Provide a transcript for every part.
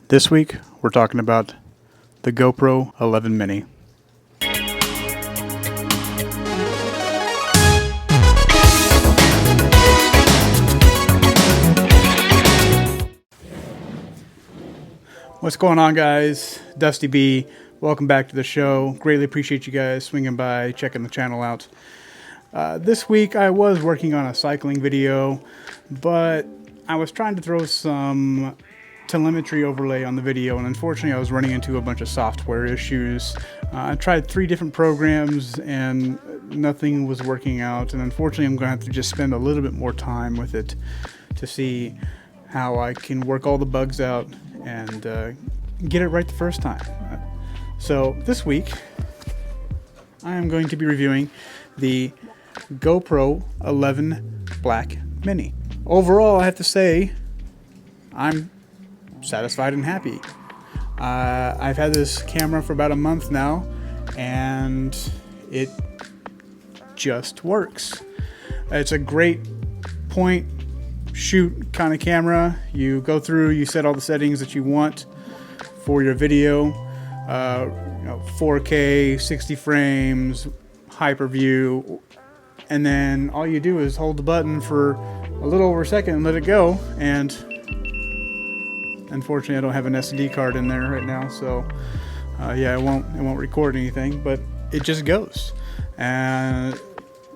This week, we're talking about the GoPro 11 Mini. What's going on, guys? Dusty B. Welcome back to the show. Greatly appreciate you guys swinging by, checking the channel out. This week, I was working on a cycling video, but I was trying to throw some telemetry overlay on the video, and unfortunately I was running into a bunch of software issues. I tried 3 different programs and nothing was working out, and unfortunately I'm going to have to just spend a little bit more time with it to see how I can work all the bugs out and get it right the first time. So this week I am going to be reviewing the GoPro 11 Black Mini. Overall, I have to say I'm satisfied and happy. I've had this camera for about a month now, and it just works. It's a great point shoot kind of camera. You go through, you set all the settings that you want for your video, 4K, 60 frames, hyperview, and then all you do is hold the button for a little over a second and let it go. And unfortunately, I don't have an SD card in there right now, so yeah, it won't record anything, but it just goes. And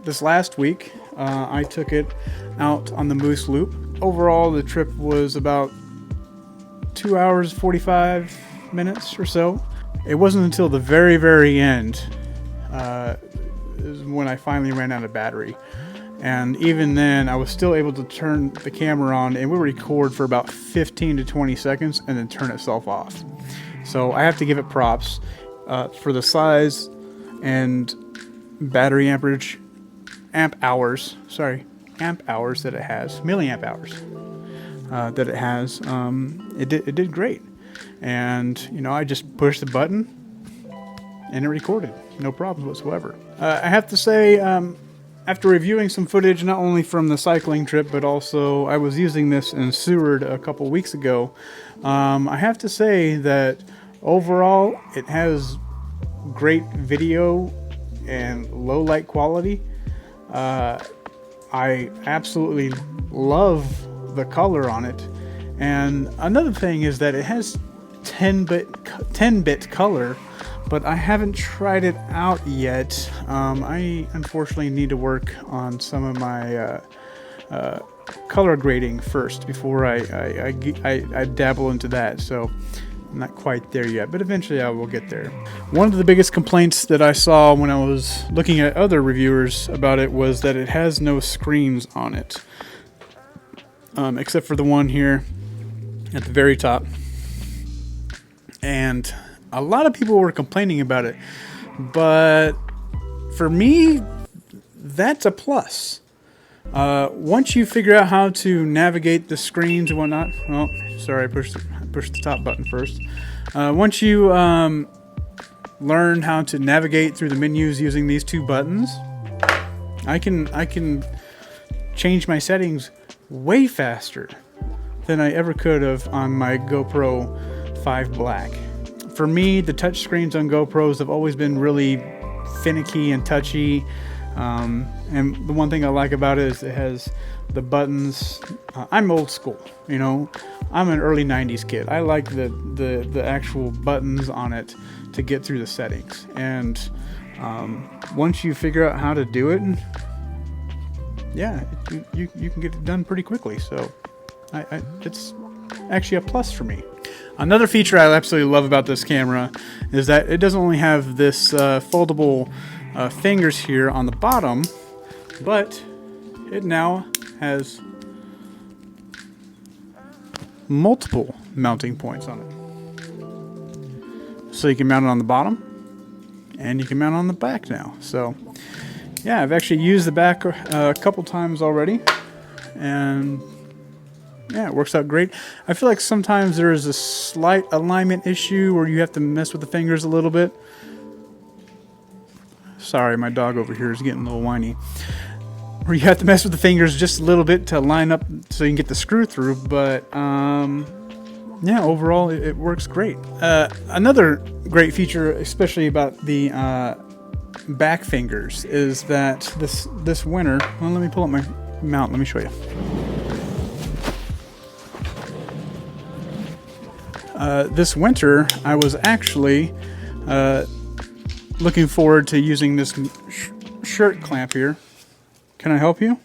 this last week, I took it out on the Moose Loop. Overall, the trip was about 2 hours, 45 minutes or so. It wasn't until the very, very end when I finally ran out of battery. And even then, I was still able to turn the camera on, and we would record for about 15 to 20 seconds and then turn itself off. So I have to give it props for the size and battery amperage, amp hours that it has, milliamp hours that it has. It did great. And, I just pushed the button and it recorded. No problems whatsoever. I have to say, after reviewing some footage, not only from the cycling trip, but also I was using this in Seward a couple weeks ago, I have to say that overall it has great video and low light quality. I absolutely love the color on it. And another thing is that it has 10-bit color, but I haven't tried it out yet. I unfortunately need to work on some of my color grading first before I dabble into that. So I'm not quite there yet, but eventually I will get there. One of the biggest complaints that I saw when I was looking at other reviewers about it was that it has no screens on it, except for the one here at the very top. And a lot of people were complaining about it, but for me, that's a plus. Once you figure out how to navigate the screens and whatnot, oh, sorry, I pushed the top button first. Once you learn how to navigate through the menus using these 2 buttons, I can change my settings way faster than I ever could have on my GoPro 5 Black. For me, the touch screens on GoPros have always been really finicky and touchy. And the one thing I like about it is it has the buttons. I'm old school, I'm an early 90s kid. I like the actual buttons on it to get through the settings. And once you figure out how to do it, yeah, you can get it done pretty quickly. So it's actually a plus for me. Another feature I absolutely love about this camera is that it doesn't only have this foldable fingers here on the bottom, but it now has multiple mounting points on it. So you can mount it on the bottom and you can mount it on the back now. So yeah, I've actually used the back a couple times already, and yeah, it works out great. I feel like sometimes there is a slight alignment issue where you have to mess with the fingers a little bit. Sorry, my dog over here is getting a little whiny. Where you have to mess with the fingers just a little bit to line up so you can get the screw through. But yeah, overall it works great. Another great feature, especially about the back fingers, is that this winter. Well, let me pull up my mount. Let me show you. This winter, I was actually looking forward to using this shirt clamp here. Can I help you?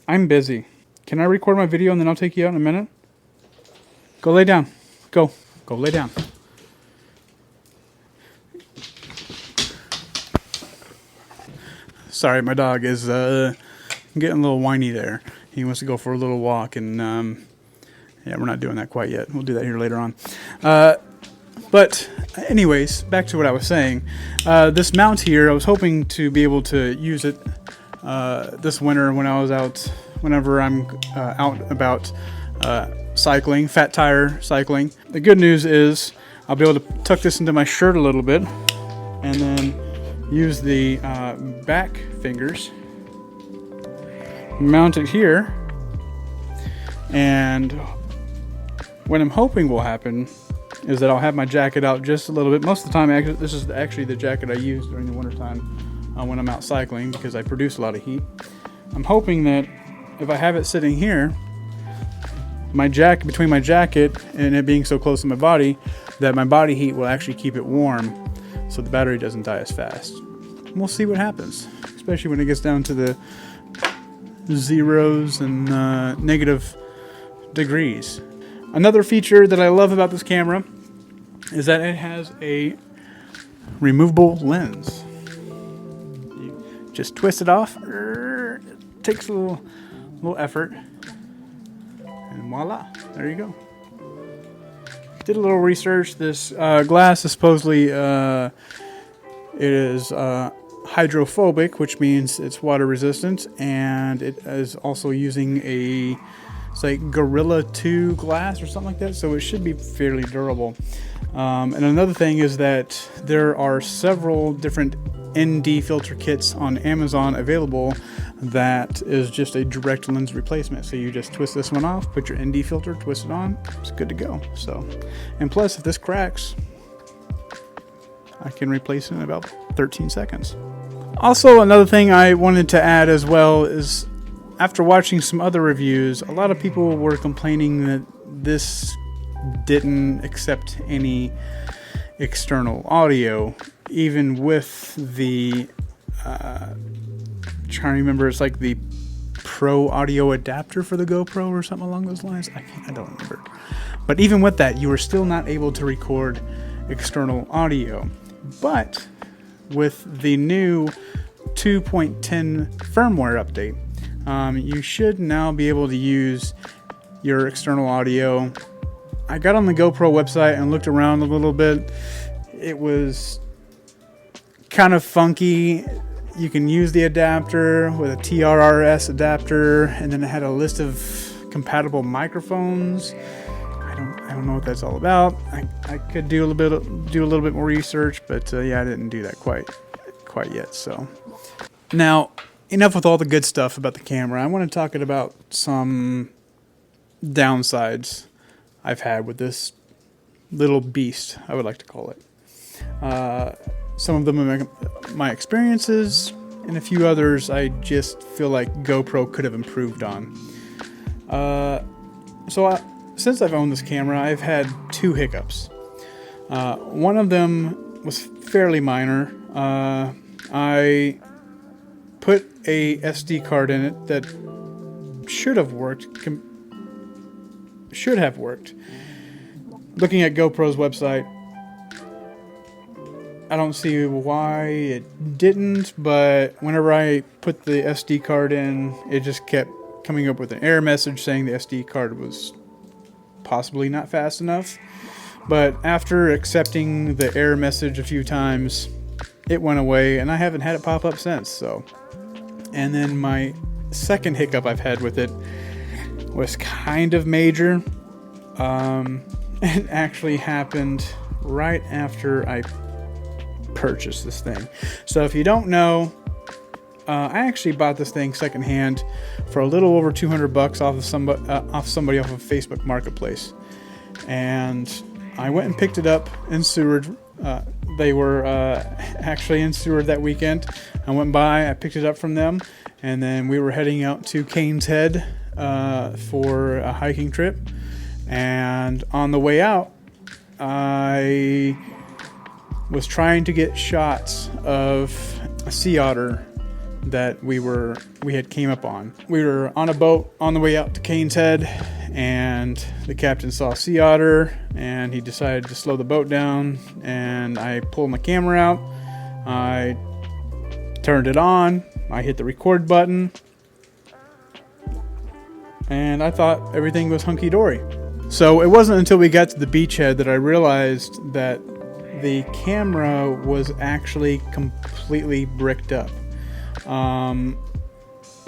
I'm busy. Can I record my video and then I'll take you out in a minute? Go lay down. Go lay down. Sorry, my dog is getting a little whiny there. He wants to go for a little walk, and yeah, we're not doing that quite yet. We'll do that here later on. But anyways, back to what I was saying. This mount here, I was hoping to be able to use it this winter when I was out, whenever I'm out about cycling, fat tire cycling. The good news is I'll be able to tuck this into my shirt a little bit and then use the back fingers, mount it here, and what I'm hoping will happen is that I'll have my jacket out just a little bit. Most of the time, this is actually the jacket I use during the wintertime when I'm out cycling, because I produce a lot of heat. I'm hoping that if I have it sitting here, my jacket, between my jacket and it being so close to my body, that my body heat will actually keep it warm so the battery doesn't die as fast. We'll see what happens, especially when it gets down to the zeros and negative degrees. Another feature that I love about this camera is that it has a removable lens. You just twist it off. It takes a little effort, and voila, there you go. Did a little research. This glass is supposedly it is hydrophobic, which means it's water resistant, and it is also using it's like Gorilla 2 glass or something like that, so it should be fairly durable. And another thing is that there are several different ND filter kits on Amazon available that is just a direct lens replacement. So you just twist this one off, put your ND filter, twist it on, it's good to go. So, and plus, if this cracks, I can replace it in about 13 seconds. Also, another thing I wanted to add as well is, after watching some other reviews, a lot of people were complaining that this didn't accept any external audio, even with the trying to remember, it's like the Pro audio adapter for the GoPro or something along those lines. I don't remember. But even with that, you were still not able to record external audio. But with the new 2.10 firmware update, you should now be able to use your external audio. I got on the GoPro website and looked around a little bit. It was kind of funky. You can use the adapter with a TRRS adapter, and then it had a list of compatible microphones. I don't know what that's all about. I could do a little bit more research, but yeah, I didn't do that quite yet. So now, enough with all the good stuff about the camera. I want to talk about some downsides I've had with this little beast, I would like to call it. Some of them are my experiences, and a few others I just feel like GoPro could have improved on. Since I've owned this camera, I've had 2 hiccups. One of them was fairly minor. I put a SD card in it that should have worked. Looking at GoPro's website, I don't see why it didn't, but whenever I put the SD card in, it just kept coming up with an error message saying the SD card was possibly not fast enough. But after accepting the error message a few times, it went away, and I haven't had it pop up since. So, and then my second hiccup I've had with it was kind of major. It actually happened right after I purchased this thing. So if you don't know, I actually bought this thing secondhand for a little over $200 off somebody off of Facebook Marketplace. and I went and picked it up in Seward. They were actually in Seward that weekend. I went by, I picked it up from them, and then we were heading out to Canes Head for a hiking trip. And on the way out, I was trying to get shots of a sea otter that we had came up on. We were on a boat on the way out to Canes Head, and the captain saw a sea otter, and he decided to slow the boat down, and I pulled my camera out, I turned it on, I hit the record button, and I thought everything was hunky-dory. So it wasn't until we got to the beachhead that I realized that the camera was actually completely bricked up.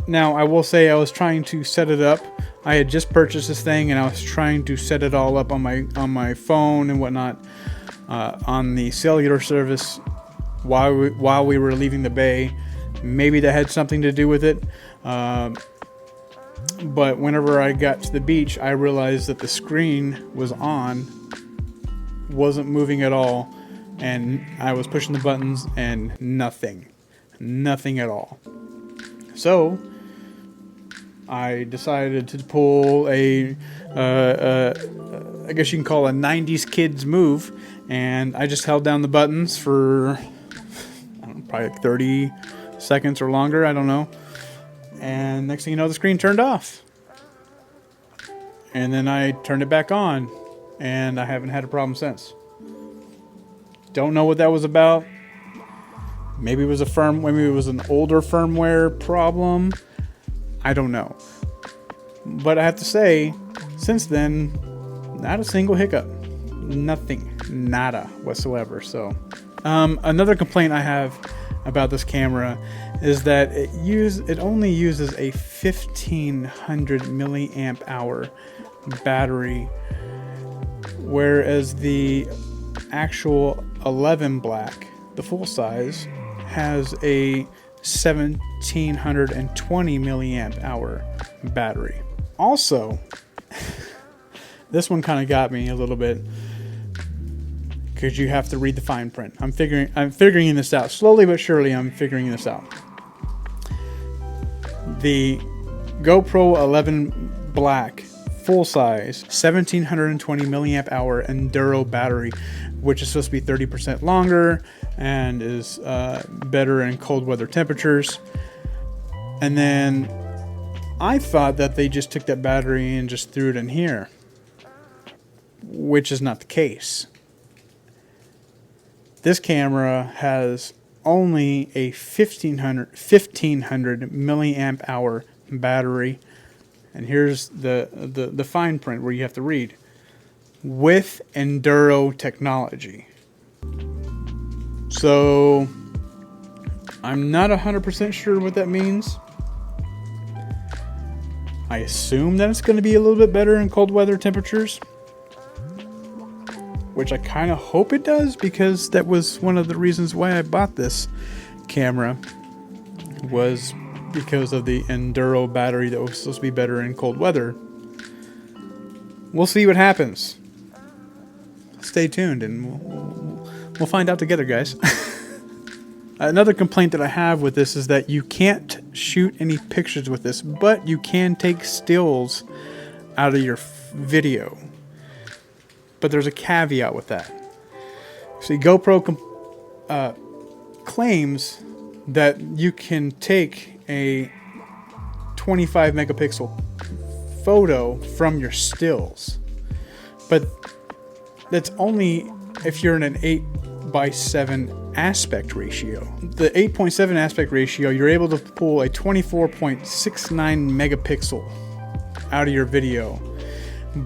Now I will say I was trying to set it up. I had just purchased this thing and I was trying to set it all up on my phone and whatnot on the cellular service while we were leaving the bay. Maybe that had something to do with it. But whenever I got to the beach, I realized that the screen was on, wasn't moving at all, and I was pushing the buttons and nothing at all. So I decided to pull I guess you can call a 90s kids move, and I just held down the buttons for probably like 30 seconds or longer, I don't know. And next thing you know, the screen turned off. And then I turned it back on, and I haven't had a problem since. Don't know what that was about. Maybe it was maybe it was an older firmware problem. I don't know. But I have to say, since then, not a single hiccup. Nothing. Nada whatsoever. So, another complaint I have about this camera is that it only uses a 1500 milliamp hour battery, whereas the actual 11 black, the full size, has a 1720 milliamp hour battery. Also, this one kind of got me a little bit, because you have to read the fine print. I'm figuring this out slowly but surely. I'm figuring this out. The GoPro 11 Black full size 1720 milliamp hour enduro battery, which is supposed to be 30% longer and is better in cold weather temperatures. And then I thought that they just took that battery and just threw it in here, which is not the case. This camera has only a 1500 milliamp hour battery, and here's the fine print where you have to read: with enduro technology. So I'm not 100% sure what that means. I assume that it's going to be a little bit better in cold weather temperatures, which I kind of hope it does, because that was one of the reasons why I bought this camera, was because of the enduro battery that was supposed to be better in cold weather. We'll see what happens. Stay tuned and we'll find out together, guys. Another complaint that I have with this is that you can't shoot any pictures with this, but you can take stills out of your video. But there's a caveat with that. See, GoPro claims that you can take a 25 megapixel photo from your stills, but that's only if you're in an 8:7 aspect ratio. The 8.7 aspect ratio, you're able to pull a 24.69 megapixel out of your video,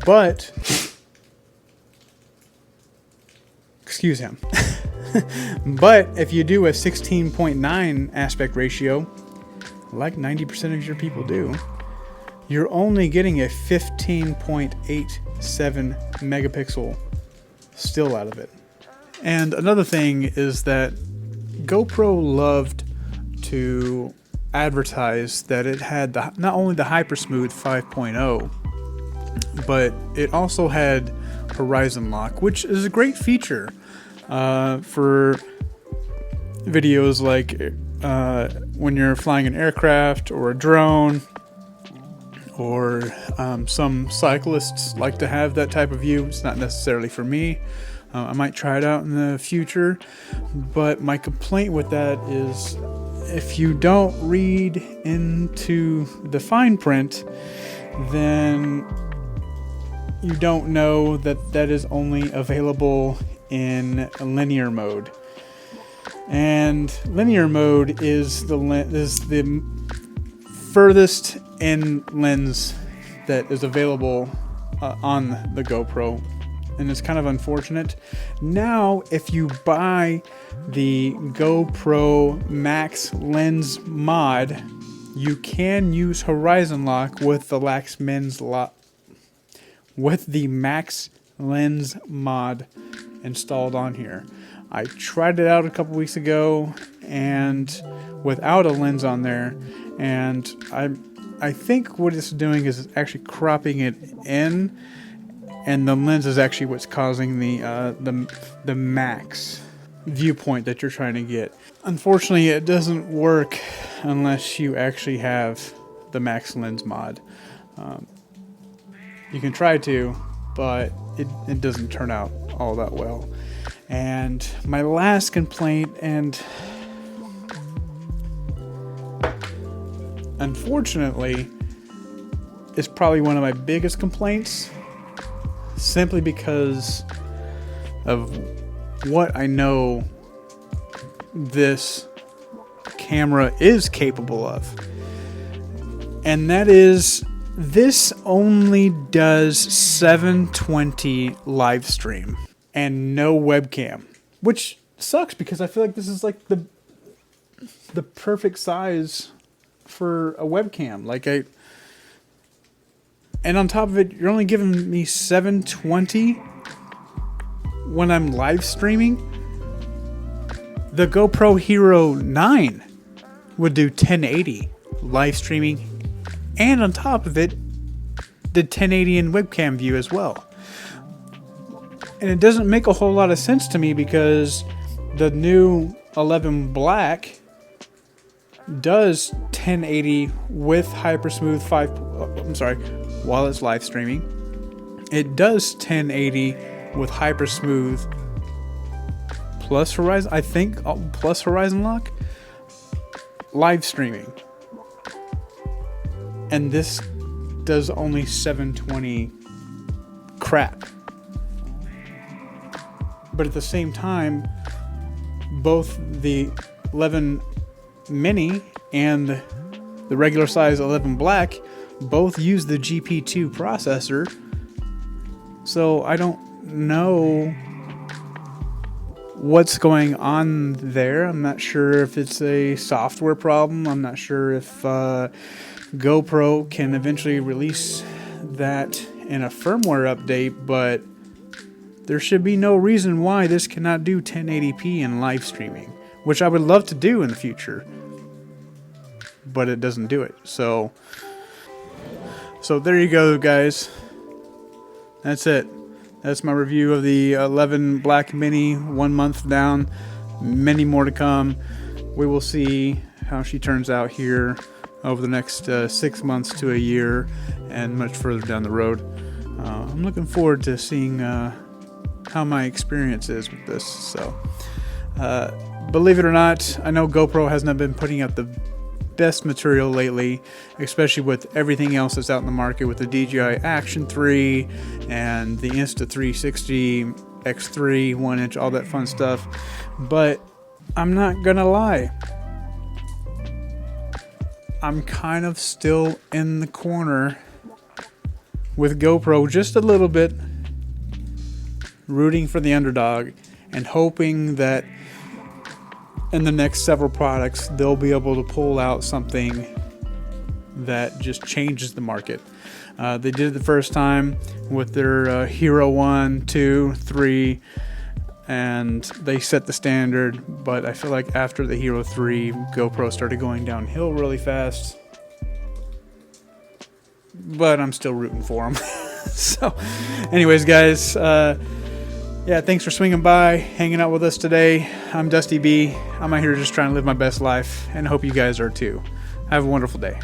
but excuse him. But if you do a 16.9 aspect ratio, like 90% of your people do, you're only getting a 15.87 megapixel still out of it. And another thing is that GoPro loved to advertise that it had not only the Hypersmooth 5.0, but it also had horizon lock, which is a great feature for videos like when you're flying an aircraft or a drone, or some cyclists like to have that type of view. It's not necessarily for me. I might try it out in the future, but my complaint with that is if you don't read into the fine print, then you don't know that that is only available in linear mode. And linear mode is the furthest in lens that is available on the GoPro, and it's kind of unfortunate. Now, if you buy the GoPro Max Lens mod, you can use horizon lock with the Max Lens mod installed on here. I tried it out a couple weeks ago and without a lens on there, and I think what it's doing is it's actually cropping it in, and the lens is actually what's causing the max viewpoint that you're trying to get. Unfortunately, it doesn't work unless you actually have the Max Lens mod. You can try to, but it doesn't turn out all that well. And my last complaint, and unfortunately, is probably one of my biggest complaints, simply because of what I know this camera is capable of. And that is, this only does 720 live stream and no webcam, which sucks because I feel like this is like the perfect size for a webcam. And on top of it, you're only giving me 720 when I'm live streaming. The GoPro Hero 9 would do 1080 live streaming, and on top of it, the 1080 in webcam view as well. And it doesn't make a whole lot of sense to me because the new 11 Black does 1080 with Hypersmooth 5. While it's live streaming, it does 1080 with Hypersmooth plus Horizon. I think plus Horizon Lock live streaming, and this does only 720 crap. But at the same time, both the 11 Mini and the regular size 11 Black both use the GP2 processor. So I don't know what's going on there. I'm not sure if it's a software problem. I'm not sure if GoPro can eventually release that in a firmware update, but there should be no reason why this cannot do 1080p in live streaming, which I would love to do in the future, but it doesn't do it. So there you go, guys. That's it. That's my review of the 11 Black Mini, 1 month down, many more to come. We will see how she turns out here over the next 6 months to a year and much further down the road. I'm looking forward to seeing how my experience is with this. So, believe it or not, I know GoPro has not been putting out the best material lately, especially with everything else that's out in the market with the DJI Action 3 and the Insta360 X3 1-inch, all that fun stuff. But I'm not gonna lie, I'm kind of still in the corner with GoPro just a little bit, rooting for the underdog and hoping that in the next several products they'll be able to pull out something that just changes the market. They did it the first time with their Hero 1, 2, 3, and they set the standard, but I feel like after the Hero 3, GoPro started going downhill really fast. But I'm still rooting for them. So, anyways, guys, yeah, thanks for swinging by, hanging out with us today. I'm Dusty B. I'm out here just trying to live my best life, and hope you guys are too. Have a wonderful day.